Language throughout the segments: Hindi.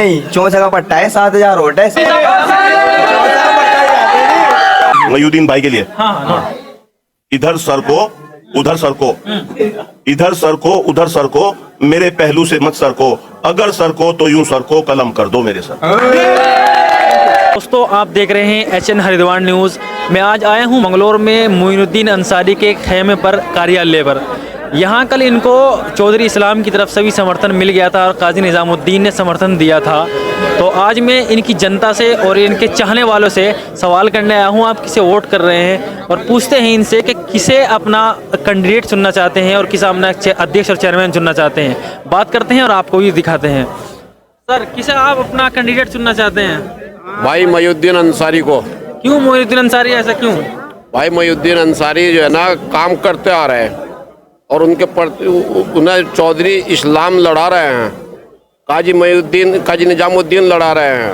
नहीं, 64 का पट्टा है, 7,000 वोट है। मयूद्दीन भाई के लिए इधर सर को उधर सर को, इधर सर को उधर सर को, मेरे पहलू से मत सर को, अगर सर को तो यूं सर को कलम कर दो मेरे सर। दोस्तों आप देख रहे हैं HN हरिद्वार न्यूज़। मैं आज आया हूं मंगलौर में मोइनुद्दीन अंसारी के खेमे पर, कार्यालय पर। यहां कल इनको चौधरी इस्लाम की तरफ से भी समर्थन मिल गया था और काजी निज़ामुद्दीन ने समर्थन दिया था। तो आज मैं इनकी जनता से और इनके चाहने वालों से सवाल करने आया हूं, आप किसे वोट कर रहे हैं, और पूछते हैं इनसे कि किसे अपना कैंडिडेट चुनना चाहते हैं और किसे अपना अध्यक्ष और चेयरमैन चुनना चाहते हैं। बात करते हैं और आपको भी दिखाते हैं। सर, किसे आप अपना कैंडिडेट चुनना चाहते हैं? भाई मयूद्दीन अंसारी को। क्यों मोइनुद्दीन अंसारी, ऐसा क्यों? भाई मयूद्दीन अंसारी जो है ना काम करते आ रहे हैं और उनके प्रति उन्हें चौधरी इस्लाम लड़ा रहे हैं, काजी निजामुद्दीन लड़ा रहे हैं,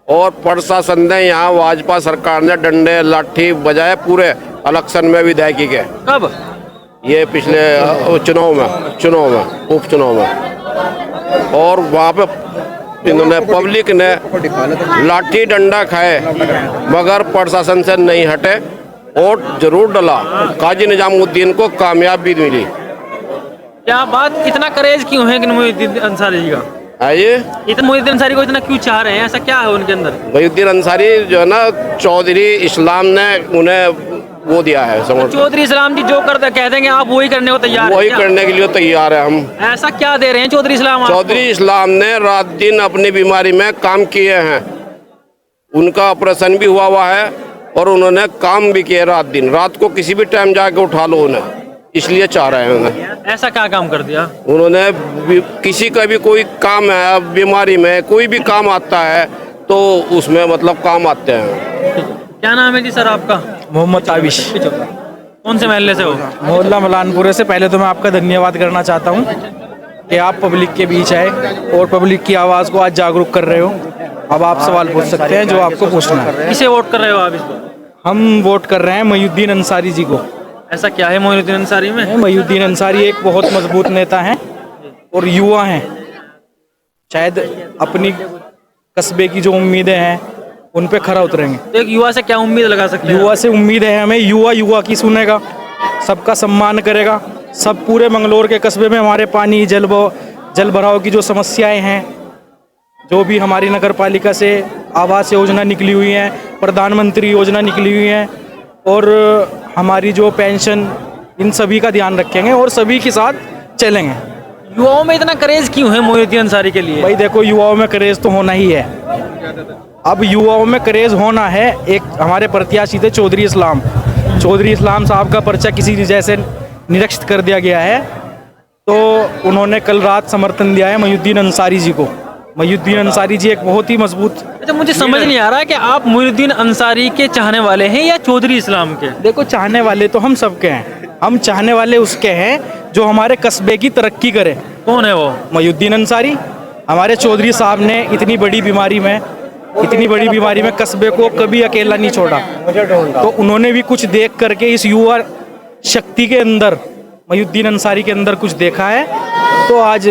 और प्रशासन ने यहाँ भाजपा सरकार ने डंडे लाठी बजाए पूरे इलेक्शन में विधायकी के। कब? ये पिछले चुनाव में उपचुनाव में, और वहाँ पे इन्होंने पब्लिक ने लाठी डंडा खाए मगर प्रशासन से नहीं हटे, वोट जरूर डला, काजी निजामुद्दीन को कामयाबी मिली। क्या बात, इतना करेज क्यों है कि मोइनुद्दीन अंसारी जी का? आइए, इतना मोइनुद्दीन अंसारी को इतना क्यों चाह रहे हैं, ऐसा क्या है उनके अंदर? मयूद्दीन अंसारी जो है ना, चौधरी इस्लाम ने उन्हें वो दिया है समझ। चौधरी इस्लाम जी जो करते कह देंगे आप वही करने को तैयार हैं? वही करने के लिए तैयार है हम। ऐसा क्या दे रहे हैं चौधरी इस्लाम आपको? चौधरी इस्लाम ने रात दिन अपनी बीमारी में काम किए हैं, उनका ऑपरेशन भी हुआ है और उन्होंने काम भी किया रात दिन। रात को किसी भी टाइम जाके उठा लो उन्हें, इसलिए चाह रहे हैं उन्हें। ऐसा क्या काम कर दिया उन्होंने? किसी का भी कोई काम है, बीमारी में कोई भी काम आता है तो उसमें मतलब काम आते हैं। क्या नाम है जी सर आपका? मोहम्मद ताबिश। कौन से महल्ले से हो? मोहल्ला मलानपुरे से। पहले तो मैं आपका धन्यवाद करना चाहता हूँ कि आप पब्लिक के बीच आए और पब्लिक की आवाज़ को आज जागरूक कर रहे हो। अब आप सवाल पूछ सकते हैं जो आपको पूछना है। किसे वोट कर रहे हो आप इस पर? हम वोट कर रहे हैं मयूद्दीन अंसारी जी को। ऐसा क्या है मोइनुद्दीन अंसारी में? मयूद्दीन अंसारी एक बहुत मजबूत नेता हैं और युवा हैं। शायद अपनी कस्बे की जो उम्मीदें हैं उन पे खरा उतरेंगे। तो एक युवा से क्या उम्मीद लगा सकते हैं? युवा से उम्मीद है हमें, युवा की सुनेगा, सबका सम्मान करेगा। सब पूरे मंगलौर के कस्बे में हमारे पानी जल भराव की जो समस्याएं हैं, जो भी हमारी नगर पालिका से आवास योजना निकली हुई है, प्रधानमंत्री योजना निकली हुई है, और हमारी जो पेंशन, इन सभी का ध्यान रखेंगे और सभी के साथ चलेंगे। युवाओं में इतना करेज क्यों है मोइनुद्दीन अंसारी के लिए? भाई देखो, युवाओं में करेज तो होना ही है। अब युवाओं में करेज होना है। एक हमारे प्रत्याशी थे चौधरी इस्लाम साहब का पर्चा किसी जैसे निरस्त कर दिया गया है, तो उन्होंने कल रात समर्थन दिया है मयूद्दीन अंसारी जी को। मयूद्दीन अंसारी जी एक बहुत ही मजबूत। अच्छा, मुझे समझ नहीं आ रहा है कि आप मोइनुद्दीन अंसारी के चाहने वाले हैं या चौधरी इस्लाम के? देखो, चाहने वाले तो हम सबके हैं। हम चाहने वाले उसके हैं जो हमारे कस्बे की तरक्की करे। कौन है वो? मयूद्दीन अंसारी। हमारे चौधरी साहब ने इतनी बड़ी बीमारी में कस्बे को कभी अकेला नहीं छोड़ा, तो उन्होंने भी कुछ देख करके इस युवा शक्ति के अंदर, मयूद्दीन अंसारी के अंदर कुछ देखा है। तो आज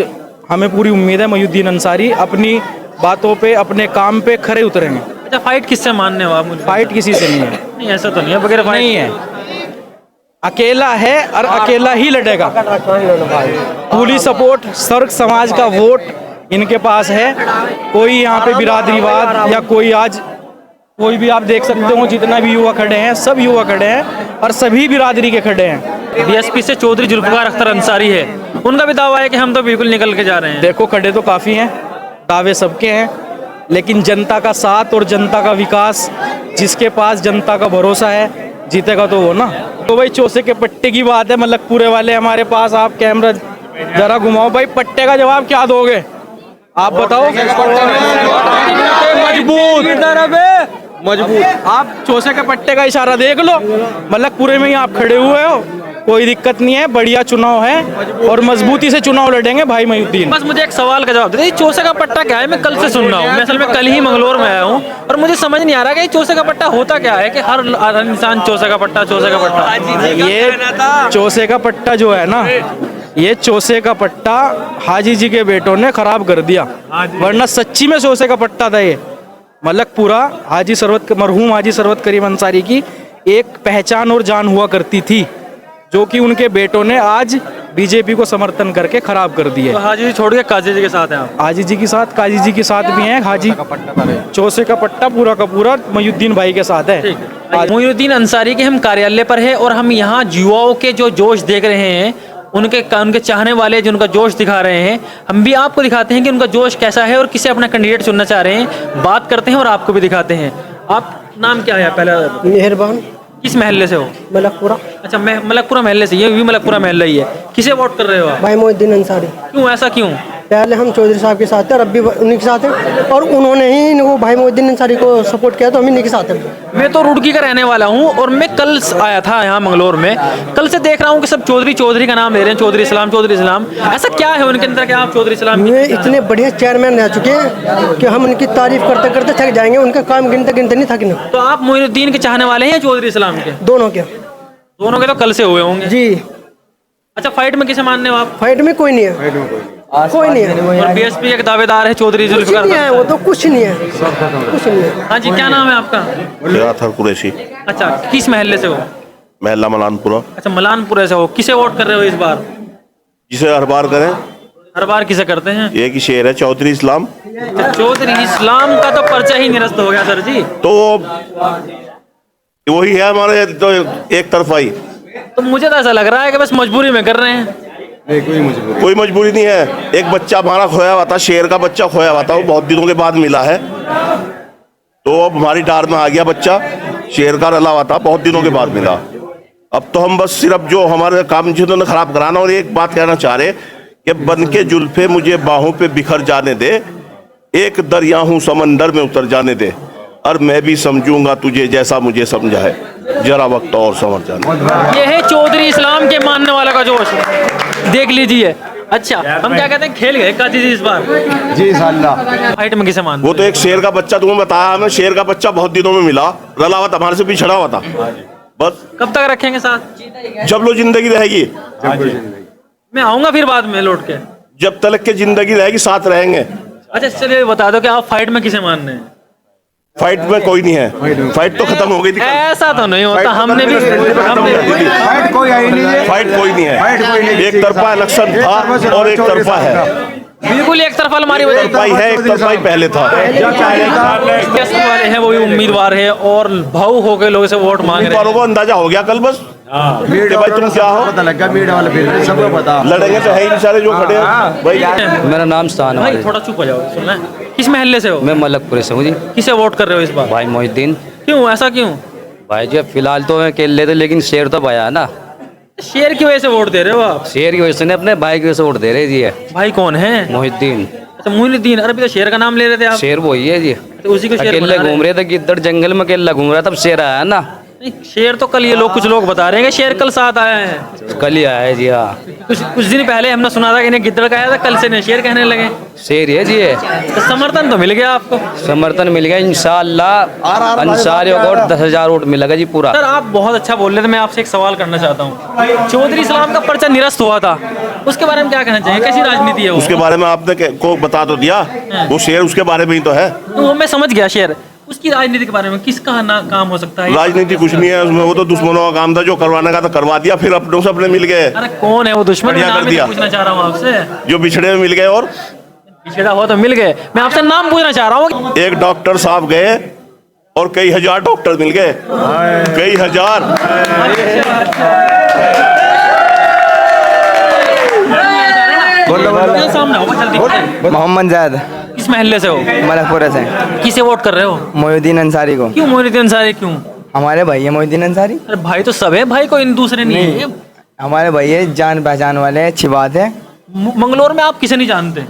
हमें पूरी उम्मीद है मयूद्दीन अंसारी अपनी बातों पे, अपने काम पे खरे उतरेंगे। अच्छा, फाइट किससे मानने हो आप? फाइट किसी से नहीं है। नहीं, ऐसा तो नहीं है, बगैर फाइट नहीं है, अकेला है और अकेला ही लड़ेगा। पूरी सपोर्ट, सर्व समाज का वोट इनके पास है। कोई यहाँ पे बिरादरीवाद या कोई भी आप देख सकते हो, जितना भी युवा खड़े हैं, सब युवा खड़े हैं और सभी बिरादरी के खड़े हैं। बीएसपी से चौधरी जुल्फकार अख्तर अंसारी है, उनका भी दावा है कि हम तो बिल्कुल निकल के जा रहे हैं। देखो, खड़े तो काफ़ी हैं, दावे सबके हैं, लेकिन जनता का साथ और जनता का विकास, जिसके पास जनता का भरोसा है, जीतेगा तो वो ना। तो भाई, चौसे के पट्टे की बात है, मलकपुरे वाले हमारे पास। आप कैमरा जरा घुमाओ भाई, पट्टे का जवाब क्या दोगे आप बताओ? मजबूत। आप चौसे के पट्टे का इशारा देख लो, मलकपुरे में ही आप खड़े हुए हो, कोई दिक्कत नहीं है। बढ़िया चुनाव है और मजबूती से चुनाव लड़ेंगे भाई मयूद्दीन। बस मुझे एक सवाल का जवाब दे दीजिए, चौसे का पट्टा क्या है? मैं कल से सुन रहा हूँ, मैं असल में कल ही मंगलौर में आया हूँ और मुझे समझ नहीं आ रहा कि चौसे का पट्टा होता क्या है, कि हर इंसान चौसे का पट्टा। ये चौसे का पट्टा जो है ना, ये चौसे का पट्टा हाजी जी के बेटों ने खराब कर दिया, वरना सच्ची में चौसे का पट्टा था ये। मलकपुरा मरहूम हाजी सरवत करीम अंसारी की एक पहचान और जान हुआ करती थी, जो कि उनके बेटों ने आज बीजेपी को समर्थन करके खराब कर दी है। तो हाजी जी छोड़ के काजी जी के साथ हैं आप? हाजी जी के साथ, काजी जी के साथ भी हैं। हाजी चौसे का पट्टा पूरा का पूरा मोहिउद्दीन भाई के साथ है। मोइनुद्दीन अंसारी के हम कार्यालय पर है और हम यहाँ युवाओं के जो जोश देख रहे हैं, उनके चाहने वाले जो उनका जोश दिखा रहे हैं, हम भी आपको दिखाते हैं कि उनका जोश कैसा है और किसे अपना कैंडिडेट चुनना चाह रहे हैं। बात करते हैं और आपको भी दिखाते हैं। आप नाम क्या है पहला? मेहरबान। किस महल्ले से हो? मलकपुरा। अच्छा, मलकपुरा महल्ले से। ये भी मलकपुरा महल्ला ही है। किसे वोट कर रहे हो आप? भाई मोहिउद्दीन अंसारी। क्यों, ऐसा क्यों? पहले हम चौधरी साहब के साथ थे और अब भी उन्हीं के साथ हैं, और उन्होंने ही इनको भाई मोहिउद्दीन अंसारी को सपोर्ट किया, तो हम इन्हीं के साथ हैं। मैं तो रुड़की का रहने वाला हूँ और मैं कल आया था यहाँ मंगलोर में। कल से देख रहा हूँ कि सब चौधरी का नाम ले रहे हैं, चौधरी इस्लाम। ऐसा क्या है उनके अंदर कि आप चौधरी इस्लाम? ये इतने बढ़िया चेयरमैन रह चुके हैं कि हम उनकी तारीफ करते करते थक जाएंगे। उनका काम गिनते नहीं थकने। तो आप मोइनुद्दीन के चाहने वाले हैं या चौधरी इस्लाम के? दोनों के। दोनों के तो कल से हुए होंगे जी। अच्छा, फाइट में किसे मानने हो आप? फाइट में कोई नहीं है, कोई नहीं है। और बीएसपी एक दावेदार है चौधरी कुछ जुल्फिकार। नहीं है, वो तो कुछ नहीं है, कुछ नहीं है। हाँ जी, क्या नाम है आपका? जराथर कुरैशी, अच्छा, किस महल्ले से हो? महला मलानपुरा। अच्छा, मलानपुरे से हो। किसे वोट कर रहे हो इस बार? जिसे हर बार करें हर बार किसे करते हैं? एक ही शेर है, चौधरी इस्लाम। अच्छा, चौधरी इस्लाम का तो पर्चा ही निरस्त हो गया सर जी। तो वही है हमारे, तो एक तरफा ही। तो मुझे तो ऐसा लग रहा है कि बस मजबूरी में कर रहे हैं। कोई मजबूरी नहीं है। एक बच्चा हमारा खोया हुआ था, शेर का बच्चा खोया हुआ था, वो बहुत दिनों के बाद मिला है। तो अब हमारी डार में आ गया बच्चा, शेर का रला हुआ था, बहुत दिनों के बाद मिला। अब तो हम बस सिर्फ जो हमारे काम जिन्होंने खराब कराना। और एक बात कहना चाह रहे कि बन के जुल्फे मुझे बाहों पे बिखर जाने दे, एक दरिया हूँ समंदर में उतर जाने दे, और मैं भी समझूंगा तुझे जैसा मुझे समझा है, जरा वक्त और समझ जाना। ये है चौधरी इस्लाम के मानने वाला का जोश, देख लीजिए। अच्छा, हम क्या कहते हैं, खेल गए काजी जी इस बार? जी इंशाल्लाह। फाइट में किसे मानते? वो तो एक शेर का बच्चा, तुम्हें बताया हमें, शेर का बच्चा बहुत दिनों में मिला, रला हुआ था, हमारे से पिछड़ा हुआ था। बस कब तक रखेंगे साथ? जब लो जिंदगी रहेगी, मैं आऊंगा फिर बाद में लौट के। जब तक के जिंदगी रहेगी साथ रहेंगे। अच्छा, चलिए बता दो कि आप फाइट में किसे मानने हैं? फाइट में कोई नहीं है, फाइट तो खत्म हो गई थी। ऐसा तो नहीं होता। हमने भी फाइट कोई आई नहीं है, फाइट कोई नहीं है। एक तरफा इलेक्शन था और एक तरफा है, बिल्कुल एक तरफा हमारी एक तरफा ही है, एक तरफा ही पहले था। वाले हैं वो भी उम्मीदवार है और भाव हो गए, लोगों से वोट मांग रहे उम्मीदवारों को अंदाजा हो गया कल बस कि भाई तुम क्या हो, पता लग गया, मीडिया वाले फिर सबको पता। लड़ेंगे तो है ही बेचारे जो खड़े हैं भाई। हैं। मेरा नाम स्थान भाई है। थोड़ा चुप हो जाओ, सुनना है। किस महल्ले से हो? मैं मलकपुरे से हूँ जी। किसे वोट कर रहे हो इस बार? भाई मोहिउद्दीन। क्यों, ऐसा क्यों? भाई जी फिलहाल तो मैं खेल लेते, लेकिन शेर तो भाया है ना। शेर की वजह से वोट दे रहे हो आप? शेर की वजह से नहीं, अपने भाई की वजह से वोट दे रहे जी। है भाई कौन है? मोहिउद्दीन। अच्छा, मोइनुद्दीन। अरे अभी तो शेर का नाम ले रहे थे आप। शेर वही है जी। तो उसी को शेर अकेले बना रहे घूम रहे थे, गिद्दड़ जंगल में अकेला घूम रहा, तब शेर आया ना। नहीं, शेर तो कल ये लोग कुछ लोग बता रहे हैं कि शेर कल साथ आया है। कल ही आया है जी। हाँ, कुछ दिन पहले हमने सुना था कि इन्हें गिद्दड़ का आया था, कल से इन्हें शेर कहने लगे। शेर है जी। है तो समर्थन तो मिल गया आपको? समर्थन मिल गया इंशाअल्लाह। अंसारियों को 10,000 वोट मिलेगा जी पूरा। सर, आप बहुत अच्छा बोल रहे थे। मैं आपसे एक सवाल करना चाहता हूँ। चौधरी इस्लाम का पर्चा निरस्त हुआ था, उसके बारे में क्या कहना चाहिए? कैसी राजनीति है वो? उसके बारे में आपने को बता तो दिया, वो शेर उसके बारे में ही तो है। तो वो मैं समझ गया, शेर। उसकी राजनीति के बारे में किसका काम हो सकता है? राजनीति कुछ नहीं है उसमें, वो तो दुश्मनों का काम था, जो करवाने का था करवा दिया, फिर अपनों से अपने मिल गए। अरे कौन है वो दुश्मन? बढ़िया मैं कर नाम ही दिया। पूछना चाह रहा हूँ आपसे। जो बिछड़े में मिल गए और पिछड़ा हुआ तो मिल गए। मैं आपसे नाम पूछना चाह रहा हूँ। एक डॉक्टर साहब गए और कई हजार डॉक्टर मिल गए, कई हजार। सामने होगा जल्दी। मोहम्मद जायद, किस महल्ले से हो? मलकपुरा से। किसे वोट कर रहे हो? मोहिउद्दीन अंसारी को। क्यों मोइनुद्दीन अंसारी? क्यों? हमारे भाई है मोहिउद्दीन अंसारी। अरे भाई तो सब है, भाई कोई दूसरे नहीं है। हमारे भाई है, जान पहचान वाले हैं, अच्छी बात है। मंगलोर में आप किसे नहीं जानते?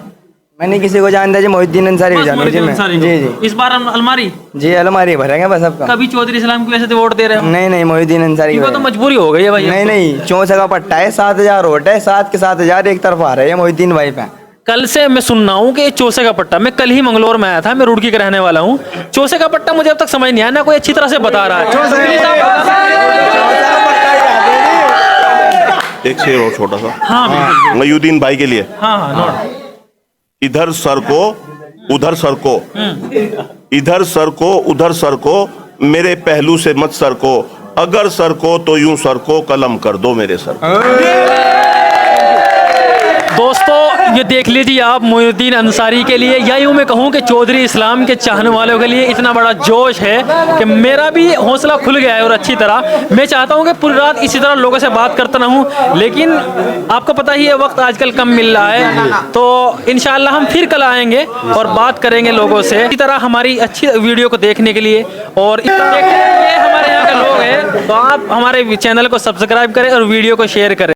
मैंने किसी को जानता जी, मोहिउद्दीन अंसारी को बस जानता जी मोइनुद्दीन मैं। अंसारी जी को। जी इस बार अलमारी जी, अलमारी भरेंगे बस सबका। कभी चौधरी इस्लाम की वजह से वोट दे रहे हो? नहीं नहीं, मोहिउद्दीन अंसारी इनको तो को। मजबूरी हो गई है भाई। नहीं नहीं, 64 का पट्टा है, 7,000 वोट है, 7 के 7,000 एक तरफ आ रहे हैं मोहिउद्दीन भाई पे। कल से मैं सुन रहा हूँ कि ये चौसे का पट्टा, मैं कल ही मंगलोर में आया था, मैं रुड़की का रहने वाला हूँ। चौसे का पट्टा मुझे अब तक समझ नहीं आया, ना कोई अच्छी तरह से बता रहा है। प्लीज आप एक शेर और छोटा सा हाँ बिल्कुल। मयूद्दीन भाई के लिए। हाँ हाँ नोट। इधर सर को उधर सर को, इधर सर को उधर सर को, मेरे पहलू से मत सर को, अगर सर को तो यूं सर को, कलम कर दो मेरे सर को। दोस्तों ये देख लीजिए आप, मोइनुद्दीन अंसारी के लिए या यूँ मैं कहूँ कि चौधरी इस्लाम के चाहने वालों के लिए इतना बड़ा जोश है कि मेरा भी हौसला खुल गया है। और अच्छी तरह मैं चाहता हूँ कि पूरी रात इसी तरह लोगों से बात करता रहूँ, लेकिन आपको पता ही है वक्त आजकल कम मिल रहा है, तो इंशाल्लाह हम फिर कल आएंगे और बात करेंगे लोगों से। इसी तरह हमारी अच्छी वीडियो को देखने के लिए और ये हमारे यहाँ के लोग हैं, तो आप हमारे चैनल को सब्सक्राइब करें और वीडियो को शेयर करें।